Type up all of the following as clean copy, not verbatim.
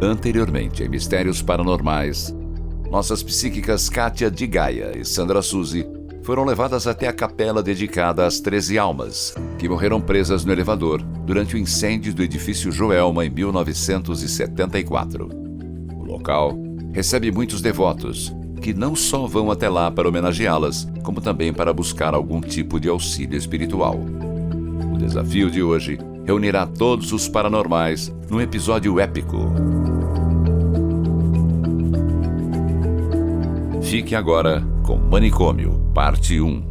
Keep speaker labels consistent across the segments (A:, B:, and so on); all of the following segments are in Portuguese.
A: Anteriormente em Mistérios Paranormais, nossas psíquicas Kátia de Gaia e Sandra Suzy foram levadas até a capela dedicada às 13 almas, que morreram presas no elevador durante o incêndio do edifício Joelma em 1974. O local recebe muitos devotos, que não só vão até lá para homenageá-las, como também para buscar algum tipo de auxílio espiritual. O desafio de hoje reunirá todos os paranormais num episódio épico. Fique agora com Manicômio, parte 1.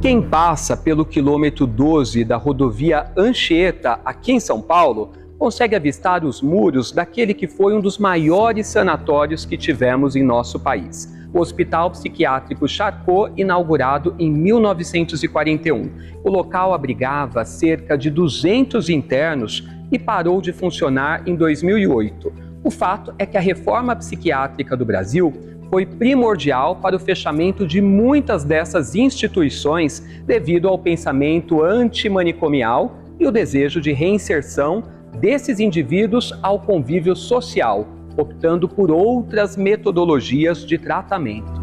B: Quem passa pelo quilômetro 12 da rodovia Anchieta, aqui em São Paulo, consegue avistar os muros daquele que foi um dos maiores sanatórios que tivemos em nosso país. O Hospital Psiquiátrico Charcot, inaugurado em 1941. O local abrigava cerca de 200 internos e parou de funcionar em 2008. O fato é que a reforma psiquiátrica do Brasil foi primordial para o fechamento de muitas dessas instituições devido ao pensamento antimanicomial e o desejo de reinserção desses indivíduos ao convívio social, optando por outras metodologias de tratamento.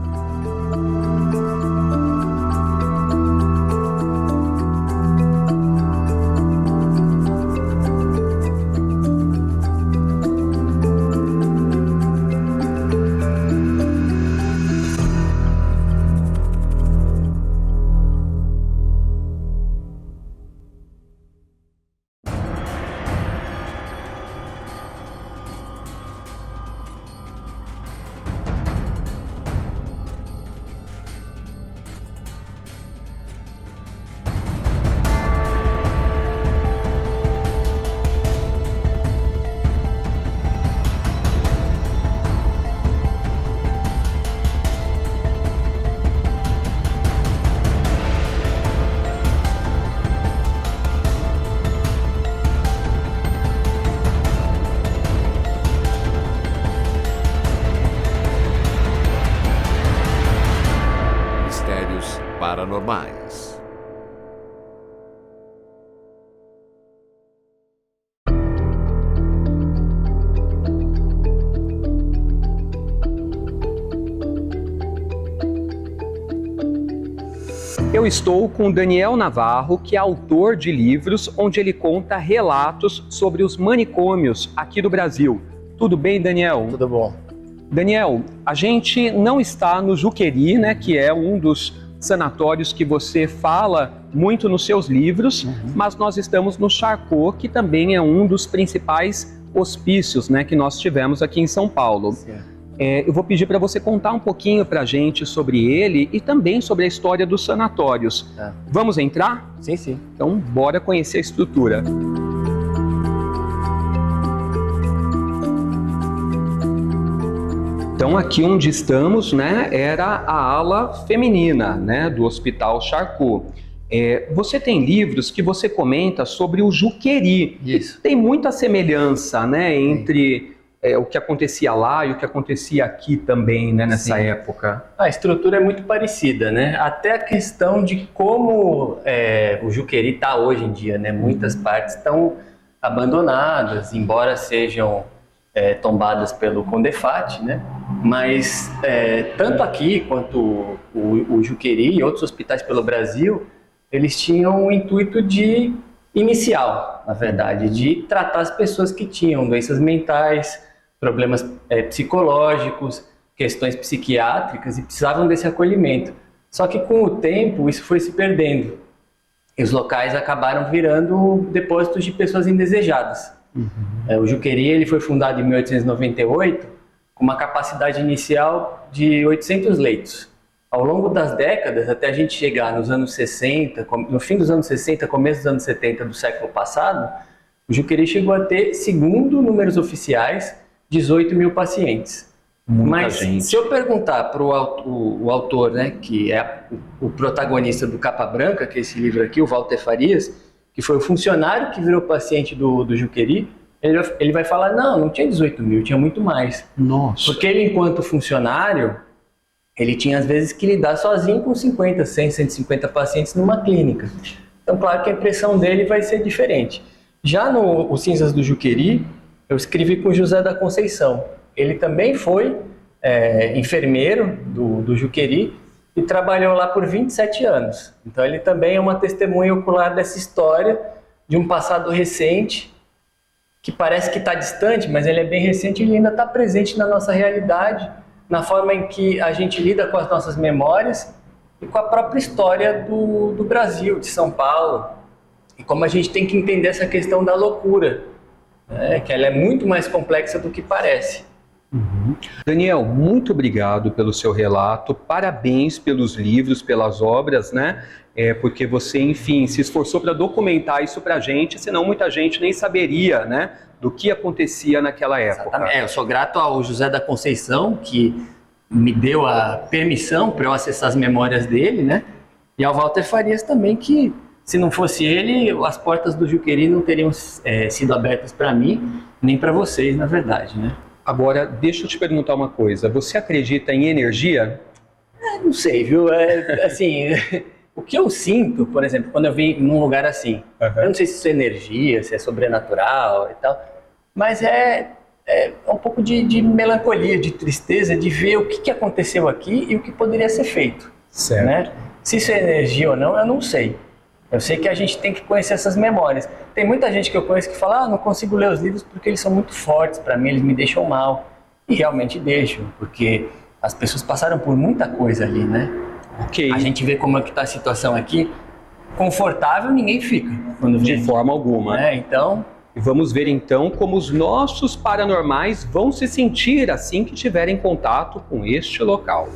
A: Paranormais.
B: Eu estou com Daniel Navarro, que é autor de livros onde ele conta relatos sobre os manicômios aqui do Brasil. Tudo bem, Daniel?
C: Tudo bom.
B: Daniel, a gente não está no Juqueri, né, que é um dos sanatórios que você fala muito nos seus livros, mas nós estamos no Charcot, que também é um dos principais hospícios, né, que nós tivemos aqui em São Paulo. Eu vou pedir para você contar um pouquinho para a gente sobre ele e também sobre a história dos sanatórios. Vamos entrar?
C: Sim, sim.
B: Então, bora conhecer a estrutura. Então, aqui onde estamos, né, era a ala feminina, né, do Hospital Charcot. Você tem livros que você comenta sobre o Juqueri.
C: Isso.
B: Tem muita semelhança, né, entre o que acontecia lá e o que acontecia aqui também, né, nessa época.
C: A estrutura é muito parecida, né? Até a questão de como o Juqueri está hoje em dia, né? Muitas partes estão abandonadas, embora sejam tombadas pelo Condefat, né? Mas tanto aqui quanto o Juqueri e outros hospitais pelo Brasil, eles tinham o intuito inicial, na verdade, de tratar as pessoas que tinham doenças mentais, problemas psicológicos, questões psiquiátricas e precisavam desse acolhimento. Só que com o tempo isso foi se perdendo e os locais acabaram virando depósitos de pessoas indesejadas. O Juqueri ele foi fundado em 1898 com uma capacidade inicial de 800 leitos. Ao longo das décadas, até a gente chegar nos anos 60, no fim dos anos 60, começo dos anos 70 do século passado, o Juqueri chegou a ter, segundo números oficiais, 18 mil pacientes. Mas se eu perguntar para o autor, né, que é o protagonista do Capa Branca, que é esse livro aqui, o Walter Farias, que foi o funcionário que virou paciente do Juqueri, ele vai falar, não tinha 18 mil, tinha muito mais.
B: Nossa.
C: Porque ele, enquanto funcionário, ele tinha às vezes que lidar sozinho com 50, 100, 150 pacientes numa clínica. Então, claro que a impressão dele vai ser diferente. Já no Os Cinzas do Juqueri, eu escrevi com José da Conceição. Ele também foi enfermeiro do Juqueri e trabalhou lá por 27 anos. Então ele também é uma testemunha ocular dessa história de um passado recente, que parece que está distante, mas ele é bem recente e ele ainda está presente na nossa realidade, na forma em que a gente lida com as nossas memórias e com a própria história do Brasil, de São Paulo, e como a gente tem que entender essa questão da loucura, né? Que ela é muito mais complexa do que parece.
B: Daniel, muito obrigado pelo seu relato, parabéns pelos livros, pelas obras, né? Porque você, enfim, se esforçou para documentar isso para a gente, senão muita gente nem saberia, né, do que acontecia naquela época.
C: Exatamente. Eu sou grato ao José da Conceição, que me deu a permissão para eu acessar as memórias dele, né? E ao Walter Farias também, que se não fosse ele, as portas do Juqueri não teriam sido abertas para mim, nem para vocês, na verdade, né?
B: Agora, deixa eu te perguntar uma coisa. Você acredita em energia?
C: Não sei, viu? Assim, o que eu sinto, por exemplo, quando eu vim num lugar assim, eu não sei se isso é energia, se é sobrenatural e tal, mas é um pouco de melancolia, de tristeza, de ver o que aconteceu aqui e o que poderia ser feito.
B: Certo.
C: Né? Se isso é energia ou não, eu não sei. Eu sei que a gente tem que conhecer essas memórias. Tem muita gente que eu conheço que fala, não consigo ler os livros porque eles são muito fortes, para mim eles me deixam mal. E realmente deixam, porque as pessoas passaram por muita coisa ali, né?
B: Ok.
C: A gente vê como é que está a situação aqui. Confortável ninguém fica. Quando
B: De
C: vem.
B: forma alguma.
C: Né? Então,
B: E vamos ver então como os nossos paranormais vão se sentir assim que tiverem contato com este local.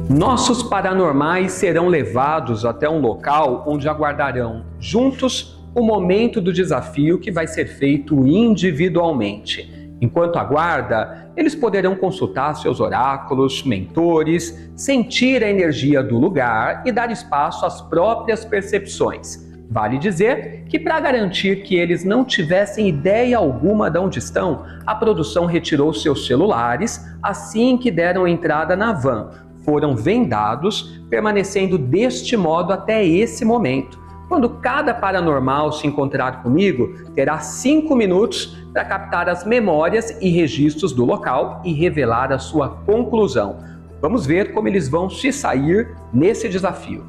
B: Nossos paranormais serão levados até um local onde aguardarão juntos o momento do desafio que vai ser feito individualmente. Enquanto aguarda, eles poderão consultar seus oráculos, mentores, sentir a energia do lugar e dar espaço às próprias percepções. Vale dizer que, para garantir que eles não tivessem ideia alguma de onde estão, a produção retirou seus celulares assim que deram entrada na van. Foram vendados, permanecendo deste modo até esse momento. Quando cada paranormal se encontrar comigo, terá 5 minutos para captar as memórias e registros do local e revelar a sua conclusão. Vamos ver como eles vão se sair nesse desafio.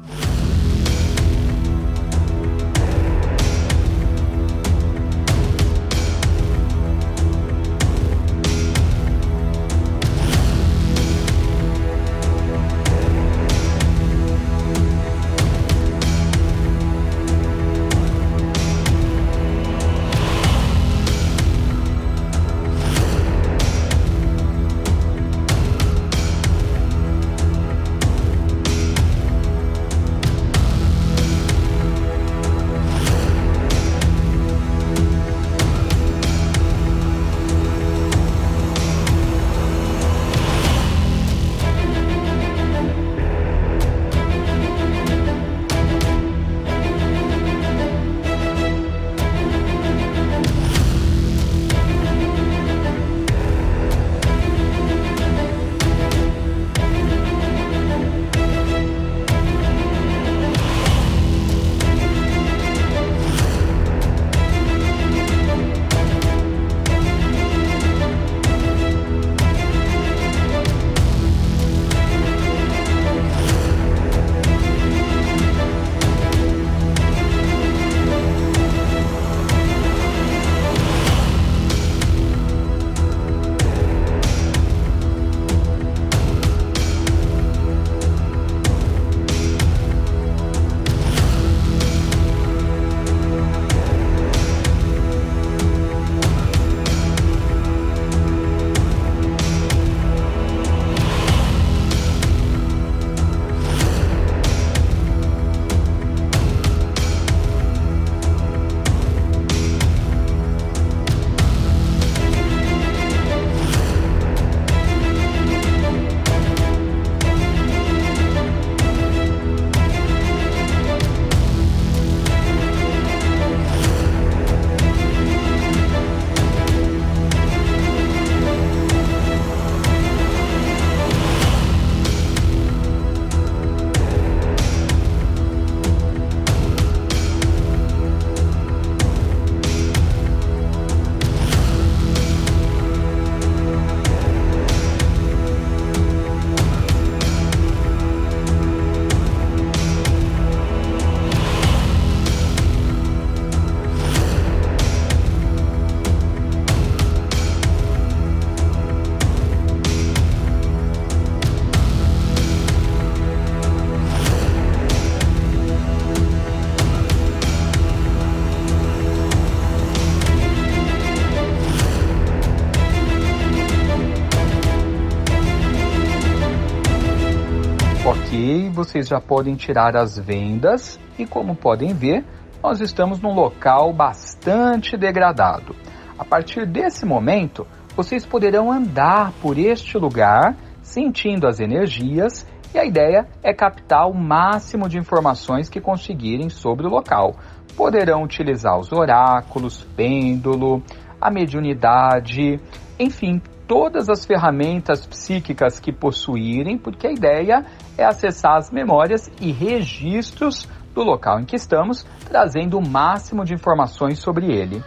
D: Ok, vocês já podem tirar as vendas e, como podem ver, nós estamos num local bastante degradado. A partir desse momento, vocês poderão andar por este lugar, sentindo as energias, e a ideia é captar o máximo de informações que conseguirem sobre o local. Poderão utilizar os oráculos, pêndulo, a mediunidade, enfim, todas as ferramentas psíquicas que possuírem, porque a ideia é acessar as memórias e registros do local em que estamos, trazendo o máximo de informações sobre ele.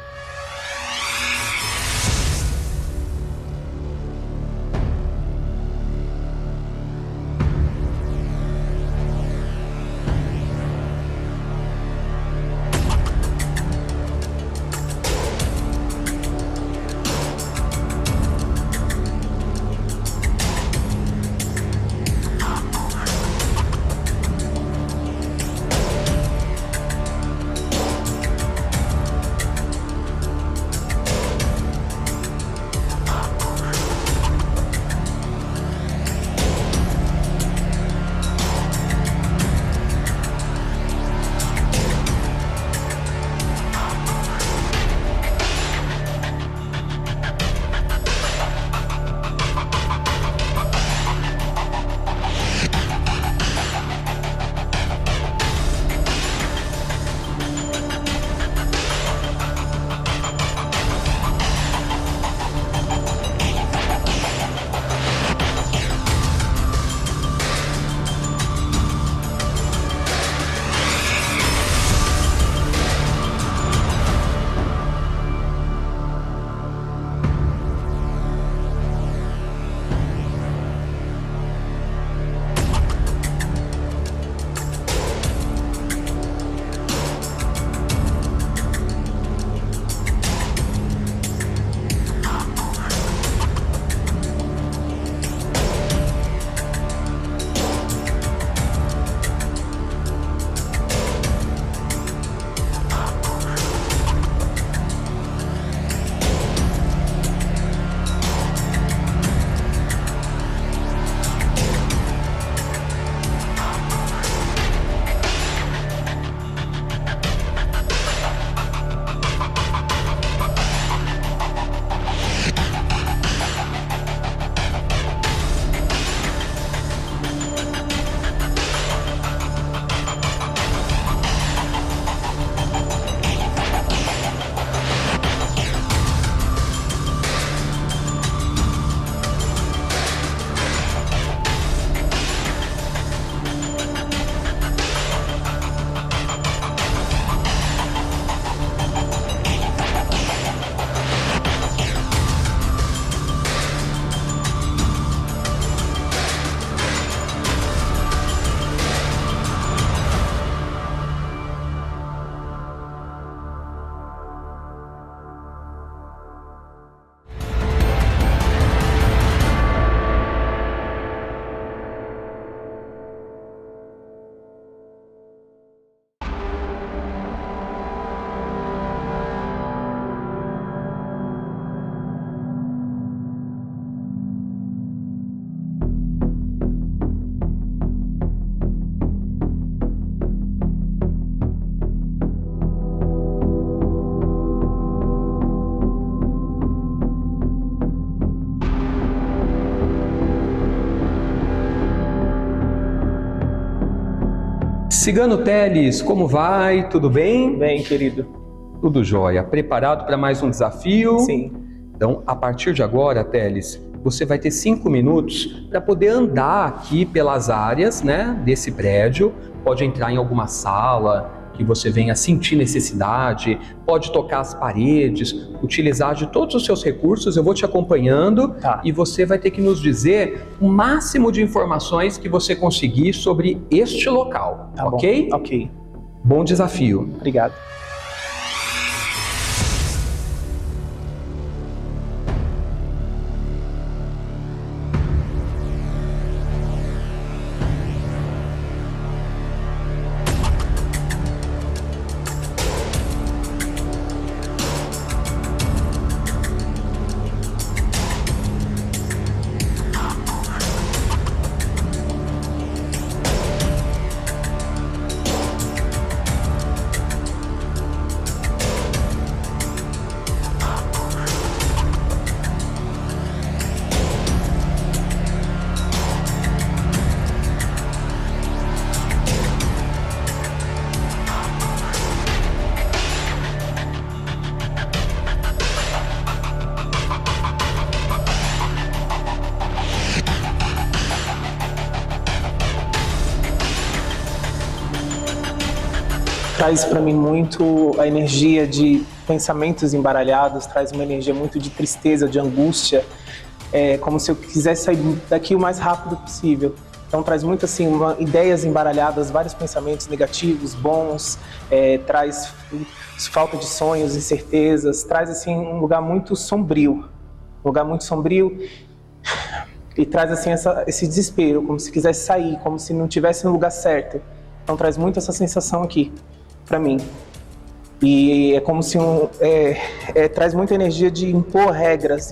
B: Cigano Teles, como vai? Tudo bem?
E: Bem, querido.
B: Tudo jóia. Preparado para mais um desafio?
E: Sim.
B: Então, a partir de agora, Teles, você vai ter 5 minutos para poder andar aqui pelas áreas, né, desse prédio. Pode entrar em alguma sala que você venha sentir necessidade, pode tocar as paredes, utilizar de todos os seus recursos. Eu vou te acompanhando e você vai ter que nos dizer o máximo de informações que você conseguir sobre este local, ok?
E: Bom. Ok.
B: Bom desafio.
E: Obrigado. traz para mim muito a energia de pensamentos embaralhados, traz uma energia muito de tristeza, de angústia, como se eu quisesse sair daqui o mais rápido possível. Então traz muito assim, ideias embaralhadas, vários pensamentos negativos, bons, traz falta de sonhos, incertezas, traz assim um lugar muito sombrio, e traz assim esse desespero, como se quisesse sair, como se não estivesse no lugar certo. Então traz muito essa sensação aqui para mim. E é como se traz muita energia de impor regras,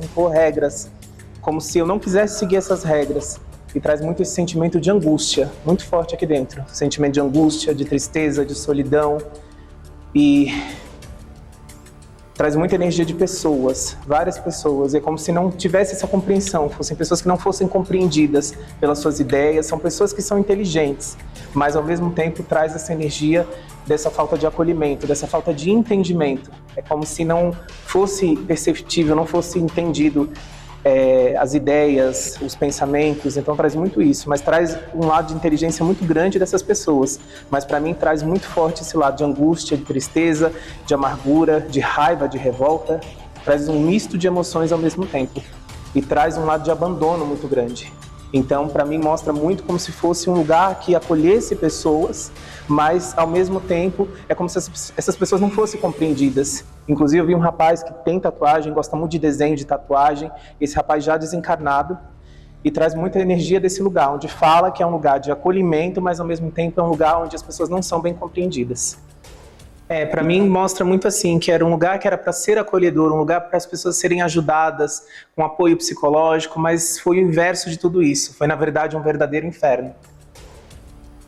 E: como se eu não quisesse seguir essas regras. E traz muito esse sentimento de angústia, muito forte aqui dentro. Sentimento de angústia, de tristeza, de solidão. E traz muita energia de pessoas, várias pessoas. É como se não tivesse essa compreensão, fossem pessoas que não fossem compreendidas pelas suas ideias. São pessoas que são inteligentes, mas ao mesmo tempo traz essa energia dessa falta de acolhimento, dessa falta de entendimento. É como se não fosse perceptível, não fosse entendido as ideias, os pensamentos. Então traz muito isso, mas traz um lado de inteligência muito grande dessas pessoas. Mas para mim traz muito forte esse lado de angústia, de tristeza, de amargura, de raiva, de revolta. Traz um misto de emoções ao mesmo tempo. E traz um lado de abandono muito grande. Então, para mim, mostra muito como se fosse um lugar que acolhesse pessoas, mas, ao mesmo tempo, é como se essas pessoas não fossem compreendidas. Inclusive, eu vi um rapaz que tem tatuagem, gosta muito de desenho, de tatuagem, esse rapaz já desencarnado, e traz muita energia desse lugar, onde fala que é um lugar de acolhimento, mas, ao mesmo tempo, é um lugar onde as pessoas não são bem compreendidas. Para mim mostra muito assim, que era um lugar que era para ser acolhedor, um lugar para as pessoas serem ajudadas com apoio psicológico, mas foi o inverso de tudo isso. Foi, na verdade, um verdadeiro inferno.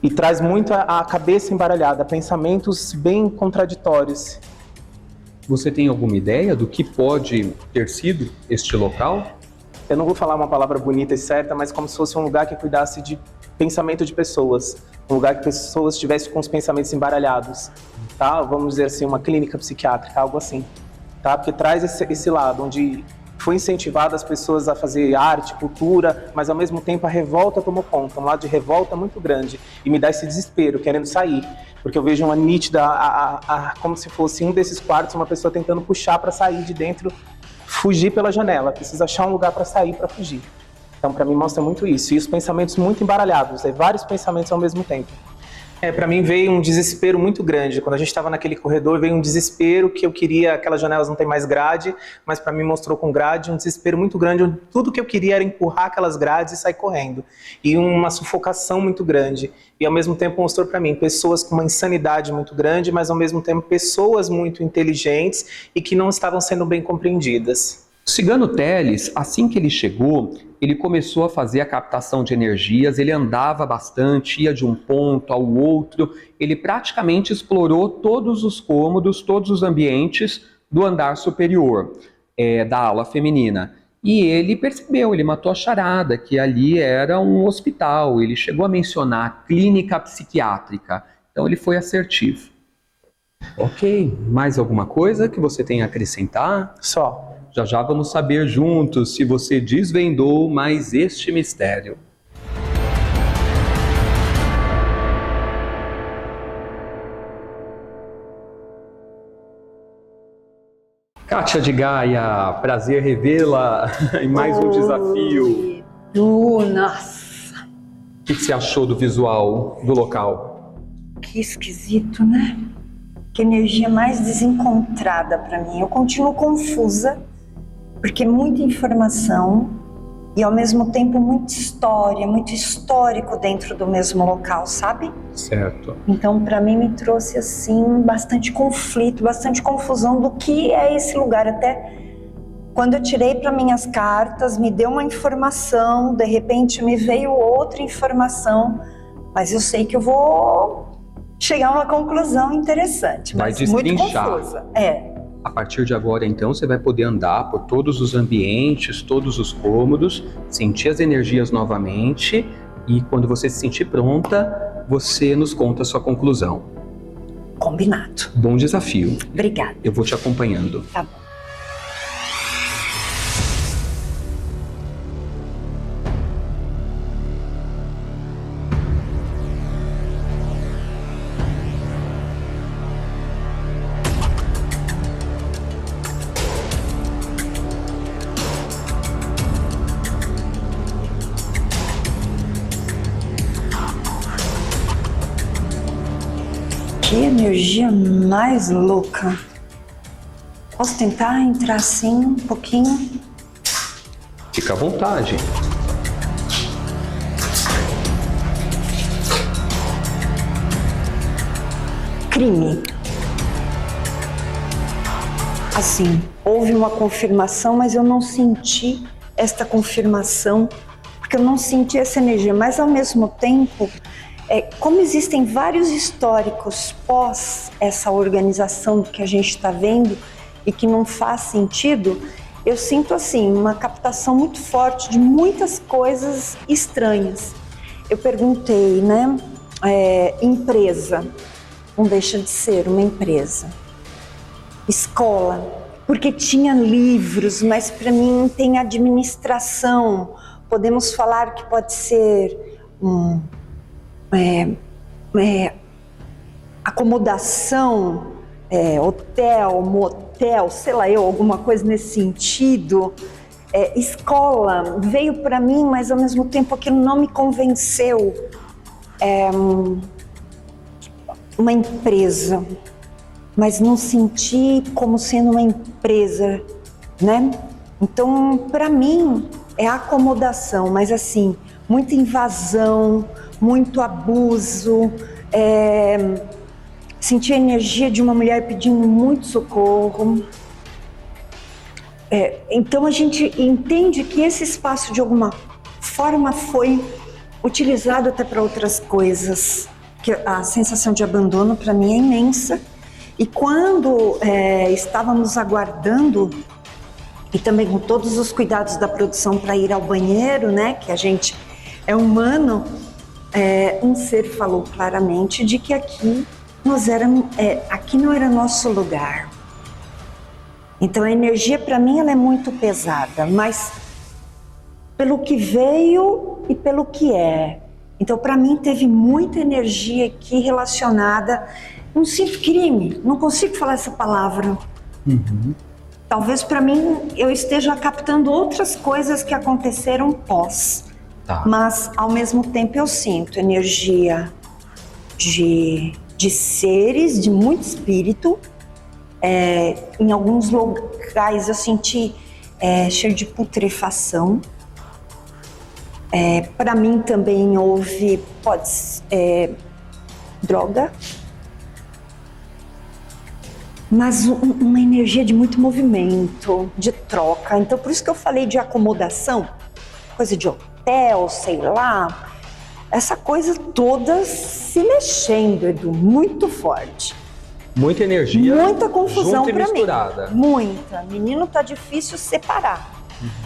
E: E traz muito a cabeça embaralhada, pensamentos bem contraditórios.
B: Você tem alguma ideia do que pode ter sido este local?
E: Eu não vou falar uma palavra bonita e certa, mas como se fosse um lugar que cuidasse de pensamento de pessoas. Um lugar que pessoas estivessem com os pensamentos embaralhados. Tá? Vamos dizer assim, uma clínica psiquiátrica, algo assim. Tá? Porque traz esse lado, onde foi incentivado as pessoas a fazer arte, cultura, mas ao mesmo tempo a revolta tomou conta. Um lado de revolta muito grande. E me dá esse desespero, querendo sair. Porque eu vejo uma nítida, como se fosse um desses quartos, uma pessoa tentando puxar para sair de dentro, fugir pela janela. Precisa achar um lugar para sair, para fugir. Então, para mim, mostra muito isso. E os pensamentos muito embaralhados, vários pensamentos ao mesmo tempo. Para mim veio um desespero muito grande. Quando a gente estava naquele corredor, veio um desespero que eu queria, aquelas janelas não tem mais grade, mas para mim mostrou com grade um desespero muito grande, onde tudo que eu queria era empurrar aquelas grades e sair correndo. E uma sufocação muito grande. E ao mesmo tempo mostrou para mim pessoas com uma insanidade muito grande, mas ao mesmo tempo pessoas muito inteligentes e que não estavam sendo bem compreendidas.
B: O cigano Teles, assim que ele chegou, ele começou a fazer a captação de energias, ele andava bastante, ia de um ponto ao outro, ele praticamente explorou todos os cômodos, todos os ambientes do andar superior, da ala feminina. E ele percebeu, ele matou a charada, que ali era um hospital, ele chegou a mencionar clínica psiquiátrica, então ele foi assertivo. Ok, mais alguma coisa que você tem a acrescentar?
E: Só.
B: Já já vamos saber juntos se você desvendou mais este mistério. Kátia de Gaia, prazer revê-la em mais um desafio.
F: Nossa!
B: O que você achou do visual do local?
F: Que esquisito, né? Que energia mais desencontrada para mim. Eu continuo confusa, porque muita informação e ao mesmo tempo muita história, muito histórico dentro do mesmo local, sabe?
B: Certo.
F: Então, para mim, me trouxe assim bastante conflito, bastante confusão do que é esse lugar. Até quando eu tirei para minhas cartas, me deu uma informação, de repente me veio outra informação, mas eu sei que eu vou chegar a uma conclusão interessante, mas muito confusa.
B: A partir de agora, então, você vai poder andar por todos os ambientes, todos os cômodos, sentir as energias novamente e quando você se sentir pronta, você nos conta a sua conclusão.
F: Combinado.
B: Bom desafio.
F: Obrigada.
B: Eu vou te acompanhando.
F: Tá bom. energia mais louca. Posso tentar entrar assim um pouquinho?
B: Fica à vontade.
F: Crime. Assim, houve uma confirmação, mas eu não senti esta confirmação, porque eu não senti essa energia. Mas ao mesmo tempo, como existem vários históricos pós essa organização que a gente está vendo e que não faz sentido, eu sinto assim uma captação muito forte de muitas coisas estranhas. Eu perguntei, né? Empresa, não deixa de ser uma empresa. Escola, porque tinha livros, mas para mim tem administração. Podemos falar que pode ser acomodação, hotel, motel, sei lá alguma coisa nesse sentido. Escola veio para mim, mas ao mesmo tempo aquilo não me convenceu. Uma empresa, mas não senti como sendo uma empresa, né? Então, para mim, é acomodação, mas assim, muita invasão, muito abuso, senti a energia de uma mulher pedindo muito socorro. Então a gente entende que esse espaço de alguma forma foi utilizado até para outras coisas, que a sensação de abandono para mim é imensa. E quando estávamos aguardando, e também com todos os cuidados da produção para ir ao banheiro, né, que a gente é humano, um ser falou claramente de que aqui aqui não era nosso lugar. Então a energia para mim ela é muito pesada, mas pelo que veio e pelo que é. Então para mim teve muita energia aqui relacionada. Não sinto crime, não consigo falar essa palavra.
B: Uhum.
F: Talvez para mim eu esteja captando outras coisas que aconteceram pós.
B: Tá.
F: Mas ao mesmo tempo eu sinto energia de seres, de muito espírito. Em alguns locais eu senti cheiro de putrefação. Para mim também houve droga, mas uma energia de muito movimento, de troca. Então por isso que eu falei de acomodação, coisa de hotel, sei lá, essa coisa toda se mexendo, Edu, muito forte.
B: Muita energia,
F: muita confusão
B: junta e
F: para mim.
B: misturada.
F: Muita. Menino, tá difícil separar.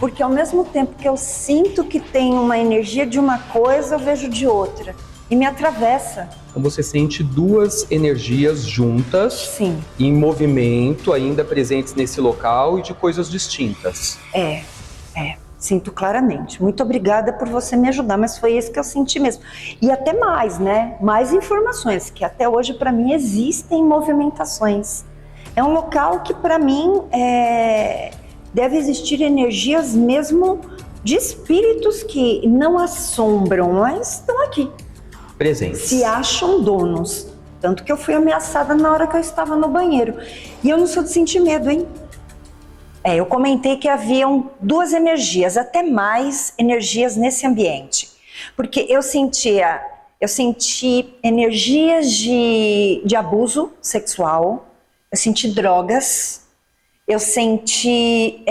F: Porque ao mesmo tempo que eu sinto que tem uma energia de uma coisa, eu vejo de outra. E me atravessa.
B: Então você sente duas energias juntas,
F: Sim.
B: em movimento, ainda presentes nesse local e de coisas distintas.
F: Sinto claramente. Muito obrigada por você me ajudar, mas foi isso que eu senti mesmo. E até mais, né? Mais informações, que até hoje para mim existem movimentações. É um local que para mim deve existir energias mesmo de espíritos que não assombram, mas estão aqui.
B: Presentes.
F: Se acham donos. Tanto que eu fui ameaçada na hora que eu estava no banheiro. E eu não sou de sentir medo, hein? Eu comentei que haviam duas energias, até mais energias nesse ambiente. Porque eu senti energias de abuso sexual, eu senti drogas, eu senti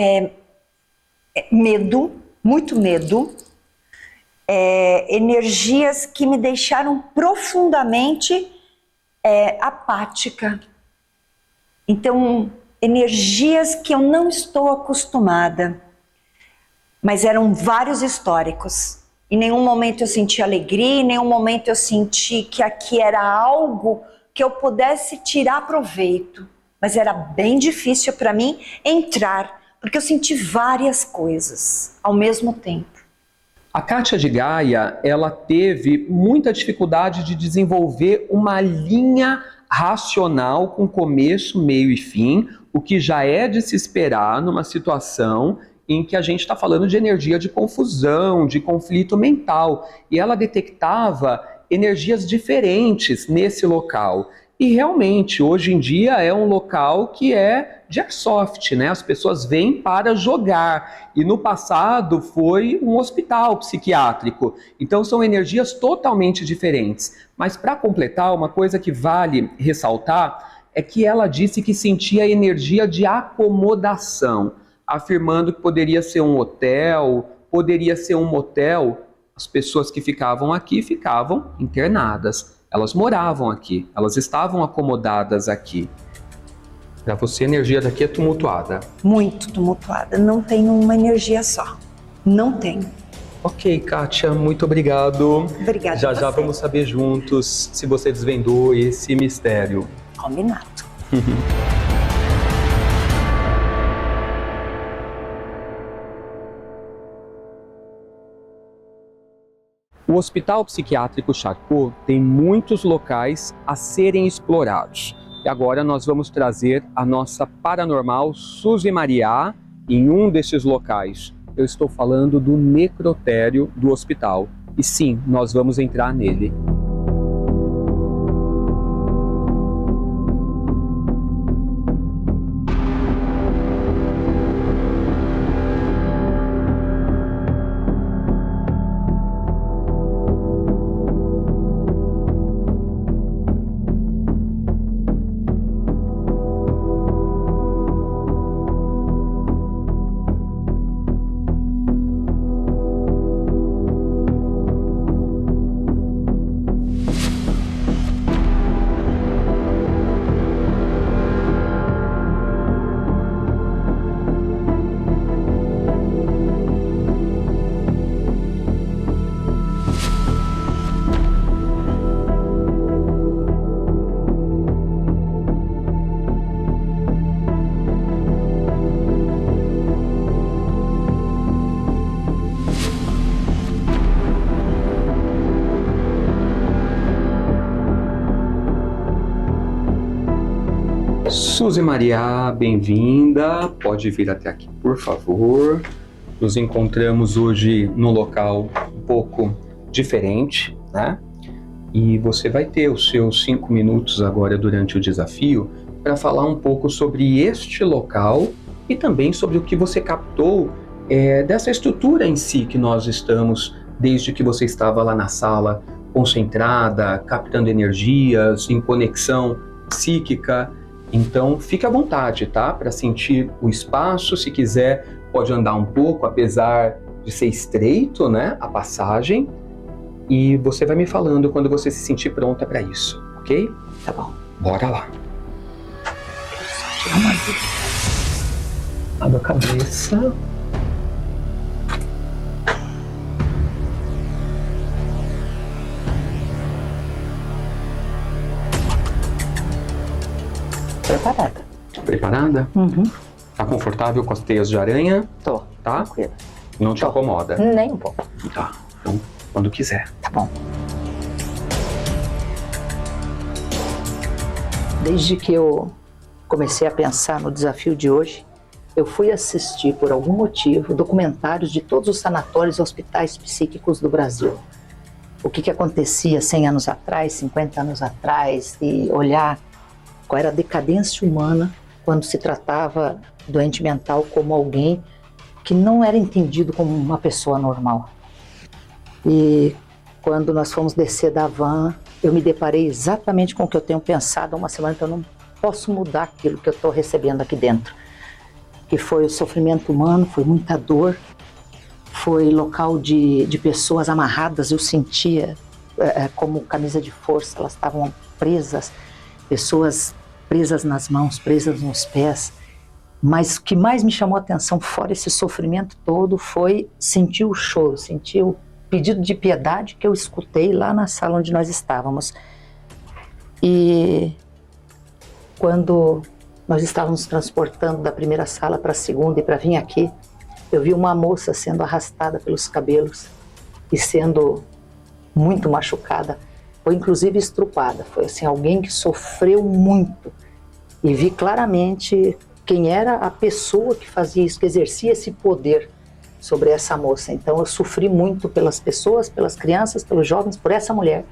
F: medo, muito medo, energias que me deixaram profundamente apática. Então, energias que eu não estou acostumada, mas eram vários históricos. Em nenhum momento eu senti alegria, em nenhum momento eu senti que aqui era algo que eu pudesse tirar proveito. Mas era bem difícil para mim entrar, porque eu senti várias coisas ao mesmo tempo.
B: A Kátia de Gaia, ela teve muita dificuldade de desenvolver uma linha racional com começo, meio e fim, o que já é de se esperar numa situação em que a gente está falando de energia de confusão, de conflito mental. E ela detectava energias diferentes nesse local. E realmente, hoje em dia é um local que é de airsoft, né? As pessoas vêm para jogar. E no passado foi um hospital psiquiátrico. Então são energias totalmente diferentes. Mas para completar, uma coisa que vale ressaltar é que ela disse que sentia energia de acomodação, afirmando que poderia ser um hotel, poderia ser um motel. As pessoas que ficavam aqui ficavam internadas. Elas moravam aqui, elas estavam acomodadas aqui. Para você, a energia daqui é tumultuada.
F: Muito tumultuada. Não tem uma energia só. Não tem.
B: Ok, Kátia, muito obrigado.
F: Obrigada.
B: Já
F: a
B: já
F: você.
B: vamos saber juntos se você desvendou esse mistério.
F: Combinado.
B: O Hospital Psiquiátrico Charcot tem muitos locais a serem explorados. E agora nós vamos trazer a nossa paranormal Suzy Maria em um desses locais. Eu estou falando do necrotério do hospital. E sim, nós vamos entrar nele. Suzy Maria, bem-vinda. Pode vir até aqui, por favor. Nos encontramos hoje num local um pouco diferente, né? E você vai ter os seus 5 minutos agora durante o desafio para falar um pouco sobre este local e também sobre o que você captou dessa estrutura em si que nós estamos desde que você estava lá na sala, concentrada, captando energias, em conexão psíquica. Então, fique à vontade, tá? Para sentir o espaço, se quiser, pode andar um pouco, apesar de ser estreito, né? A passagem. E você vai me falando quando você se sentir pronta para isso, ok?
F: Tá bom.
B: Bora lá.
F: Só tirar uma dúvida.
B: Abra a cabeça.
F: Preparada.
B: Preparada?
F: Uhum.
B: Tá confortável com as teias de aranha?
F: Tô.
B: Tá?
F: Tranquila.
B: Não te incomoda?
F: Nem um pouco.
B: Tá. Então, quando quiser.
F: Tá bom. Desde que eu comecei a pensar no desafio de hoje, eu fui assistir, por algum motivo, documentários de todos os sanatórios e hospitais psíquicos do Brasil. O que acontecia 100 anos atrás, 50 anos atrás, e olhar qual era a decadência humana quando se tratava doente mental como alguém que não era entendido como uma pessoa normal. E quando nós fomos descer da van, eu me deparei exatamente com o que eu tenho pensado há uma semana, que eu não posso mudar aquilo que eu estou recebendo aqui dentro. Que foi o sofrimento humano, foi muita dor, foi local de pessoas amarradas, eu sentia como camisa de força, elas estavam presas, pessoas presas nas mãos, presas nos pés. Mas o que mais me chamou a atenção, fora esse sofrimento todo, foi sentir o choro, sentir o pedido de piedade que eu escutei lá na sala onde nós estávamos. E quando nós estávamos transportando da primeira sala para a segunda e para vir aqui, eu vi uma moça sendo arrastada pelos cabelos e sendo muito machucada, foi inclusive estrupada. Foi assim, alguém que sofreu muito. E vi claramente quem era a pessoa que fazia isso, que exercia esse poder sobre essa moça. Então eu sofri muito pelas pessoas, pelas crianças, pelos jovens, por essa mulher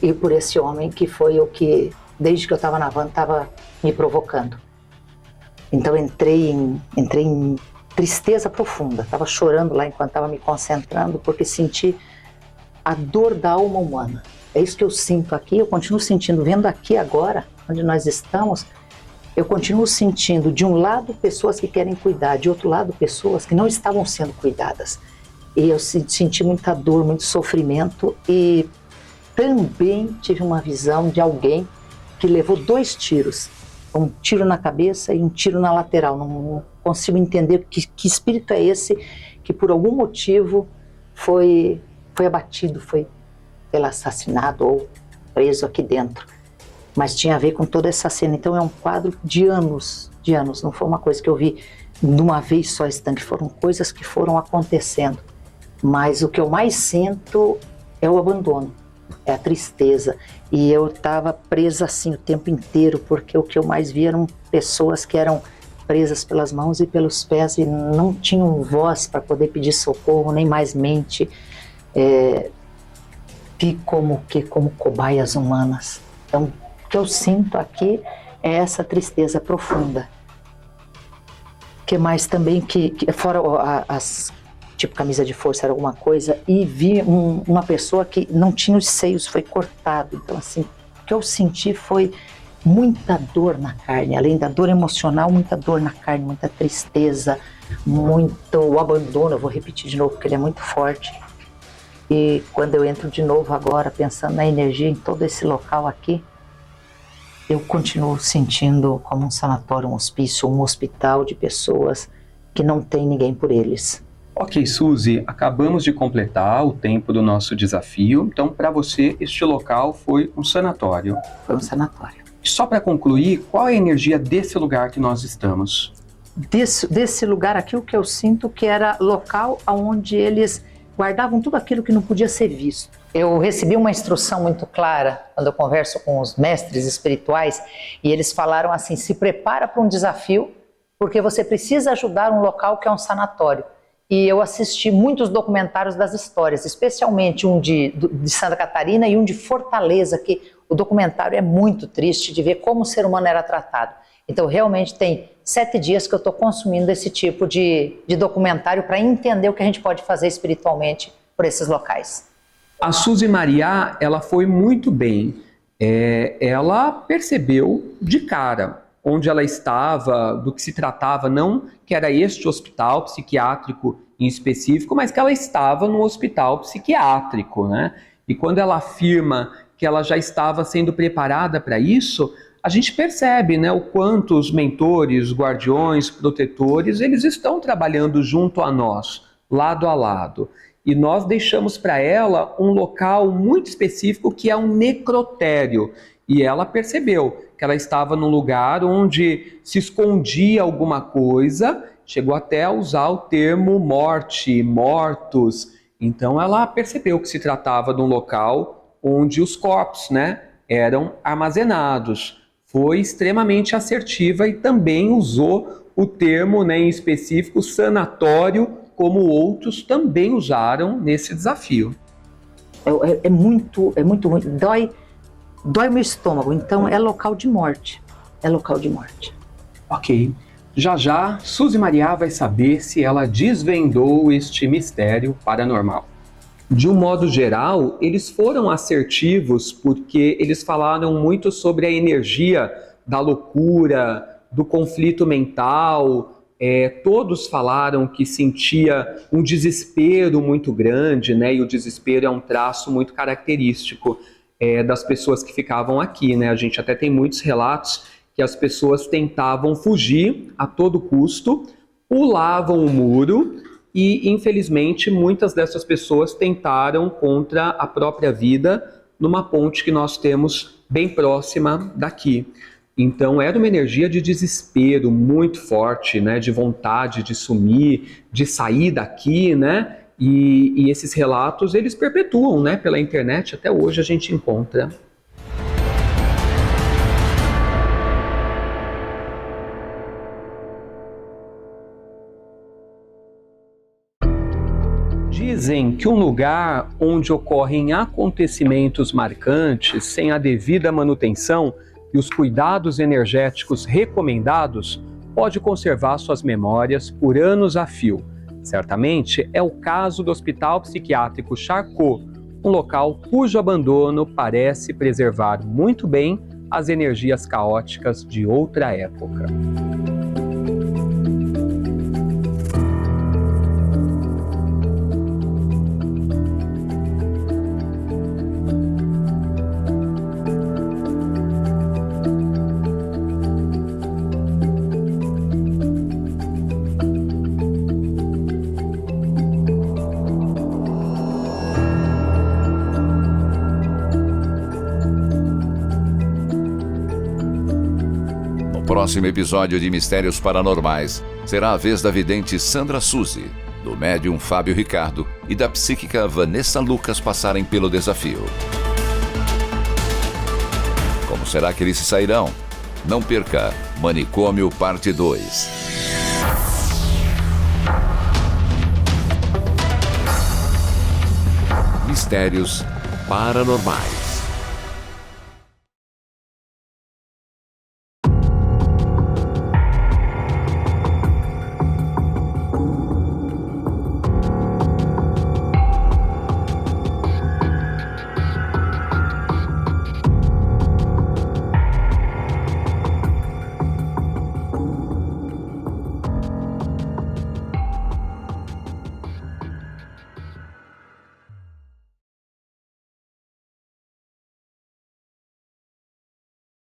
F: e por esse homem que foi o que
G: desde que eu estava na van, estava me provocando. Então entrei em tristeza profunda, estava chorando lá enquanto estava me concentrando, porque senti a dor da alma humana. É isso que eu sinto aqui, eu continuo sentindo, vendo aqui agora, onde nós estamos, eu continuo sentindo, de um lado, pessoas que querem cuidar, de outro lado, pessoas que não estavam sendo cuidadas. E eu senti muita dor, muito sofrimento, e também tive uma visão de alguém que levou 2 tiros, um tiro na cabeça e um tiro na lateral. Não consigo entender que espírito é esse que por algum motivo foi abatido, foi assassinado ou preso aqui dentro. Mas tinha a ver com toda essa cena. Então é um quadro de anos, não foi uma coisa que eu vi de uma vez só instante, foram coisas que foram acontecendo. Mas o que eu mais sinto é o abandono, é a tristeza. E eu estava presa assim o tempo inteiro, porque o que eu mais vi eram pessoas que eram presas pelas mãos e pelos pés e não tinham voz para poder pedir socorro, nem mais mente. Vi como cobaias humanas. Então, o que eu sinto aqui é essa tristeza profunda. Que mais também que fora as tipo camisa de força era alguma coisa, e vi uma pessoa que não tinha os seios, foi cortado. Então assim, o que eu senti foi muita dor na carne, além da dor emocional, muita dor na carne, muita tristeza, muito abandono. Eu vou repetir de novo porque ele é muito forte. E quando eu entro de novo agora, pensando na energia em todo esse local aqui, eu continuo sentindo como um sanatório, um hospício, um hospital de pessoas que não tem ninguém por eles.
B: Ok, Suzy, acabamos de completar o tempo do nosso desafio, então para você este local foi um sanatório.
G: Foi um sanatório.
B: Só para concluir, qual é a energia desse lugar que nós estamos?
G: Desse lugar aqui, o que eu sinto que era local onde eles guardavam tudo aquilo que não podia ser visto. Eu recebi uma instrução muito clara quando eu converso com os mestres espirituais, e eles falaram assim: se prepara para um desafio, porque você precisa ajudar um local que é um sanatório. E eu assisti muitos documentários das histórias, especialmente um de Santa Catarina e um de Fortaleza, que o documentário é muito triste de ver como o ser humano era tratado. Então realmente tem 7 dias que eu estou consumindo esse tipo de documentário para entender o que a gente pode fazer espiritualmente por esses locais.
B: A Suzy Maria, ela foi muito bem. Ela percebeu de cara onde ela estava, do que se tratava, não que era este hospital psiquiátrico em específico, mas que ela estava no hospital psiquiátrico, né? E quando ela afirma que ela já estava sendo preparada para isso, a gente percebe, né, o quanto os mentores, guardiões, protetores, eles estão trabalhando junto a nós, lado a lado. E nós deixamos para ela um local muito específico que é um necrotério. E ela percebeu que ela estava num lugar onde se escondia alguma coisa, chegou até a usar o termo morte, mortos. Então ela percebeu que se tratava de um local onde os corpos, né, eram armazenados. Foi extremamente assertiva e também usou o termo, né, em específico, sanatório, como outros também usaram nesse desafio.
G: É muito ruim, dói meu estômago, então é local de morte,
B: Ok, já Suzy Maria vai saber se ela desvendou este mistério paranormal. De um modo geral, eles foram assertivos porque eles falaram muito sobre a energia da loucura, do conflito mental. Todos falaram que sentia um desespero muito grande, né? E o desespero é um traço muito característico das pessoas que ficavam aqui, né? A gente até tem muitos relatos que as pessoas tentavam fugir a todo custo, pulavam o muro e, infelizmente, muitas dessas pessoas tentaram contra a própria vida numa ponte que nós temos bem próxima daqui. Então era uma energia de desespero muito forte, né? De vontade de sumir, de sair daqui, né? E esses relatos, eles perpetuam, né? Pela internet, até hoje a gente encontra. Dizem que um lugar onde ocorrem acontecimentos marcantes sem a devida manutenção e os cuidados energéticos recomendados, pode conservar suas memórias por anos a fio. Certamente é o caso do Hospital Psiquiátrico Charcot, um local cujo abandono parece preservar muito bem as energias caóticas de outra época.
A: Próximo episódio de Mistérios Paranormais será a vez da vidente Sandra Suzy, do médium Fábio Ricardo e da psíquica Vanessa Lucas passarem pelo desafio. Como será que eles se sairão? Não perca Manicômio Parte 2. Mistérios Paranormais.